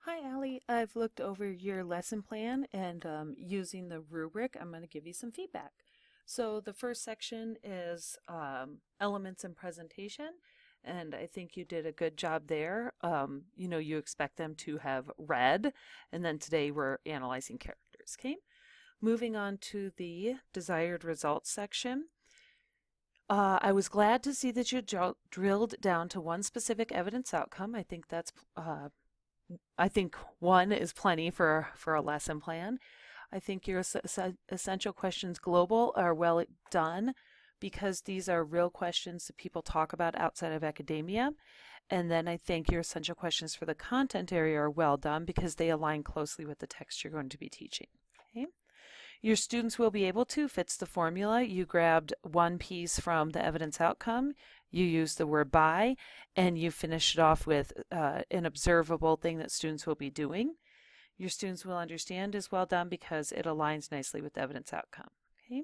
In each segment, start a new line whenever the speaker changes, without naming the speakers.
Hi, Allie. I've looked over your lesson plan and using the rubric, I'm going to give you some feedback. So the first section is elements and presentation, and I think you did a good job there. You expect them to have read, and then today we're analyzing characters, okay? Moving on to the desired results section. I was glad to see that you drilled down to one specific evidence outcome. I think one is plenty for a lesson plan. I think your essential questions global are well done because these are real questions that people talk about outside of academia. And then I think your essential questions for the content area are well done because they align closely with the text you're going to be teaching. Okay? Your students will be able to, fits the formula. You grabbed one piece from the evidence outcome, you used the word by, and you finished it off with an observable thing that students will be doing. Your students will understand is well done because it aligns nicely with the evidence outcome. Okay.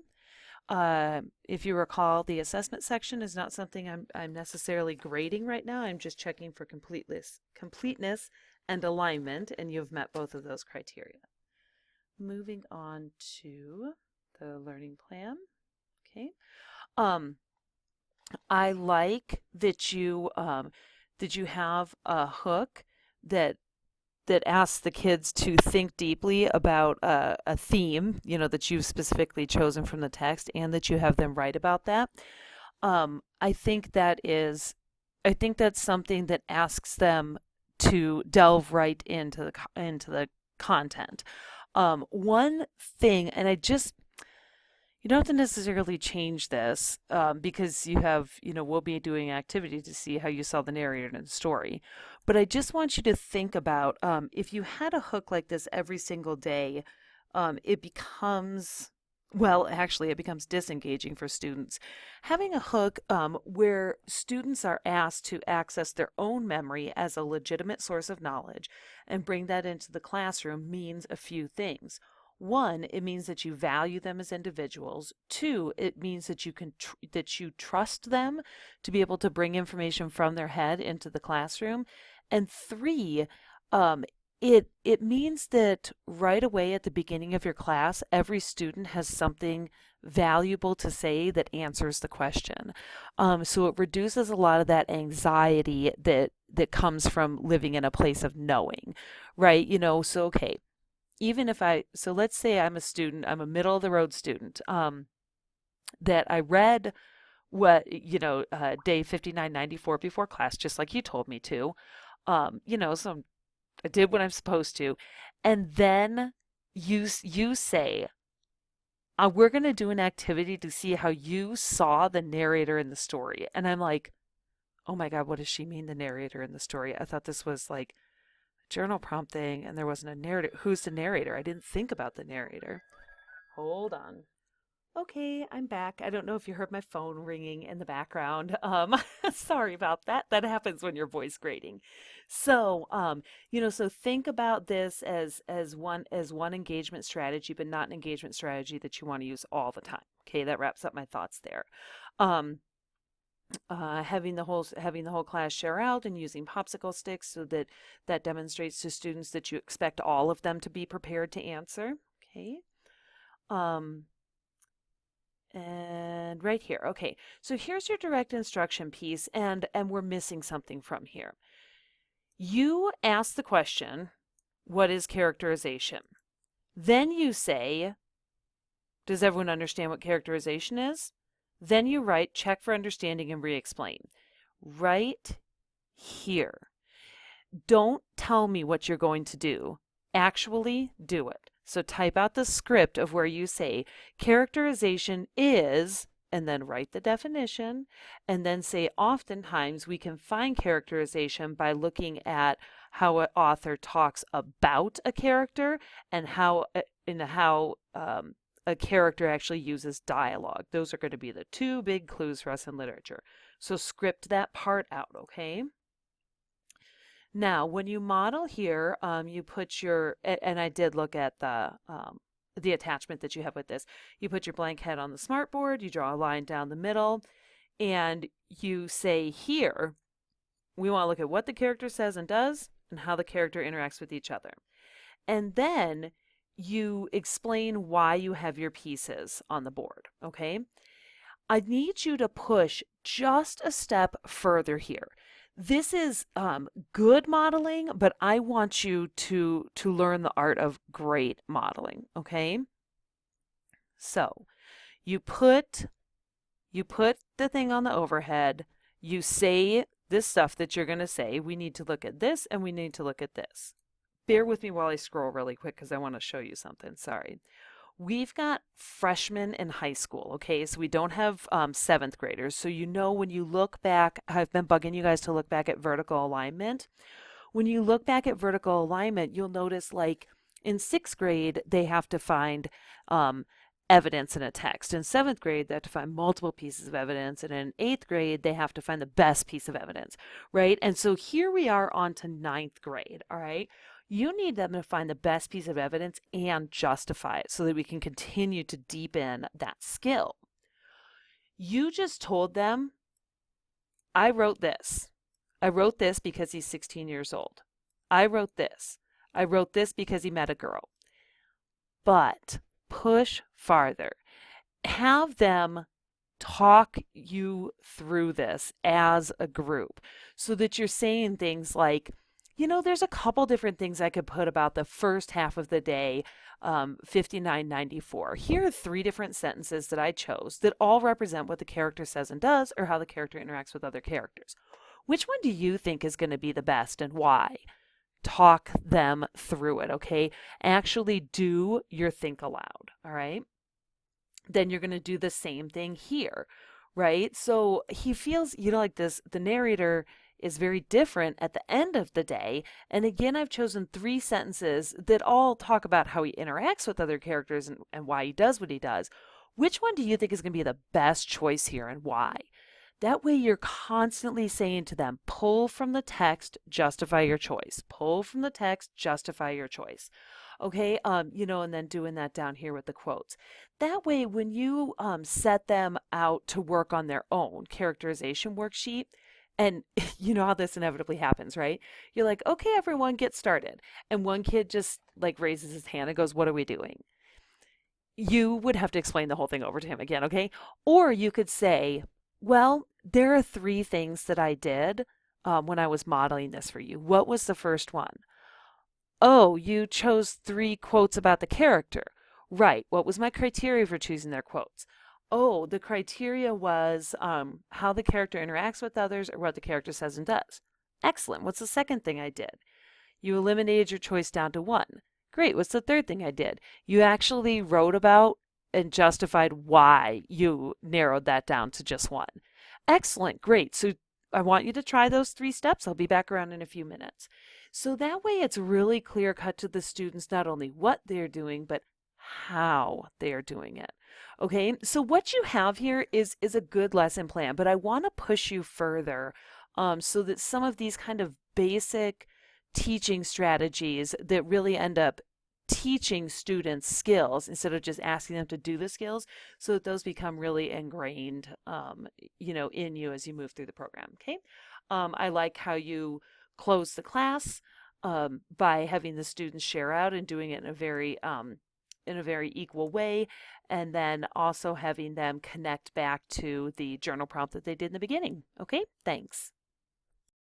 If you recall, the assessment section is not something I'm necessarily grading right now. I'm just checking for completeness and alignment, and you've met both of those criteria. Moving on to the learning plan. Okay. I like that you have a hook that asks the kids to think deeply about a theme, that you've specifically chosen from the text, and that you have them write about that. I think that's something that asks them to delve right into the content. One thing, and you don't have to necessarily change this because we'll be doing activity to see how you saw the narrator in the story. But I just want you to think about if you had a hook like this every single day, it becomes, it becomes disengaging for students. Having a hook where students are asked to access their own memory as a legitimate source of knowledge and bring that into the classroom means a few things. One, it means that you value them as individuals. Two, it means that that you trust them to be able to bring information from their head into the classroom. And three, it means that right away at the beginning of your class, every student has something valuable to say that answers the question. So it reduces a lot of that anxiety that comes from living in a place of knowing, right? So okay, so let's say I'm a middle of the road student, that I read day 5994 before class, just like you told me to, so I did what I'm supposed to. And then you say, we're going to do an activity to see how you saw the narrator in the story. And I'm like, oh my God, what does she mean, the narrator in the story? I thought this was like journal prompt thing and there wasn't a narrator. Who's the narrator? I didn't think about the narrator. Hold on. Okay, I'm back. I don't know if you heard my phone ringing in the background. Sorry about that. That happens when you're voice grading. So think about this as one engagement strategy, but not an engagement strategy that you want to use all the time. Okay, that wraps up my thoughts there. Um, having the whole class share out and using popsicle sticks so that demonstrates to students that you expect all of them to be prepared to answer. Okay. And right here. Okay, so here's your direct instruction piece, and we're missing something from here. You ask the question, what is characterization? Then you say, does everyone understand what characterization is? Then you write, check for understanding and re-explain. Right here. Don't tell me what you're going to do. Actually do it. So type out the script of where you say characterization is, and then write the definition, and then say oftentimes we can find characterization by looking at how an author talks about a character and how a character actually uses dialogue. Those are going to be the two big clues for us in literature. So script that part out, okay? Now, when you model here, you put and I did look at the attachment that you have with this. You put your blank head on the smartboard, you draw a line down the middle, and you say here, we want to look at what the character says and does, and how the character interacts with each other. And then you explain why you have your pieces on the board, okay? I need you to push just a step further here. This is good modeling, but I want you to learn the art of great modeling, okay? So you put the thing on the overhead, you say this stuff that you're going to say. We need to look at this and we need to look at this. Bear with me while I scroll really quick because I want to show you something. Sorry. We've got freshmen in high school, okay? So we don't have seventh graders. So you know when you look back, I've been bugging you guys to look back at vertical alignment. When you look back at vertical alignment, you'll notice like in sixth grade, they have to find evidence in a text. In seventh grade, they have to find multiple pieces of evidence. And in eighth grade, they have to find the best piece of evidence, right? And so here we are on to ninth grade, all right? You need them to find the best piece of evidence and justify it so that we can continue to deepen that skill. You just told them, I wrote this. I wrote this because he's 16 years old. I wrote this. I wrote this because he met a girl. But push farther. Have them talk you through this as a group so that you're saying things like, there's a couple different things I could put about the first half of the day, 5994. Here are 3 different sentences that I chose that all represent what the character says and does or how the character interacts with other characters. Which one do you think is going to be the best and why? Talk them through it, okay? Actually do your think aloud, all right? Then you're going to do the same thing here, right? So he feels, like this, the narrator is very different at the end of the day. And again, I've chosen 3 sentences that all talk about how he interacts with other characters and why he does what he does. Which one do you think is going to be the best choice here and why? That way you're constantly saying to them, pull from the text, justify your choice. Pull from the text, justify your choice. Okay, and then doing that down here with the quotes. That way, when you set them out to work on their own characterization worksheet, and you know how this inevitably happens, right? You're like, okay, everyone, get started. And one kid just like raises his hand and goes, what are we doing? You would have to explain the whole thing over to him again, okay? Or you could say, well, there are 3 things that I did when I was modeling this for you. What was the first one? Oh, you chose 3 quotes about the character. Right. What was my criteria for choosing their quotes? Oh, the criteria was how the character interacts with others or what the character says and does. Excellent. What's the second thing I did? You eliminated your choice down to 1. Great. What's the third thing I did? You actually wrote about and justified why you narrowed that down to just 1. Excellent. Great. So I want you to try those 3 steps. I'll be back around in a few minutes. So that way it's really clear cut to the students not only what they're doing, but how they're doing it. Okay, so what you have here is a good lesson plan, but I want to push you further so that some of these kind of basic teaching strategies that really end up teaching students skills instead of just asking them to do the skills, so that those become really ingrained, in you as you move through the program. Okay, I like how you close the class by having the students share out and doing it in a very equal way, and then also having them connect back to the journal prompt that they did in the beginning. Okay, thanks.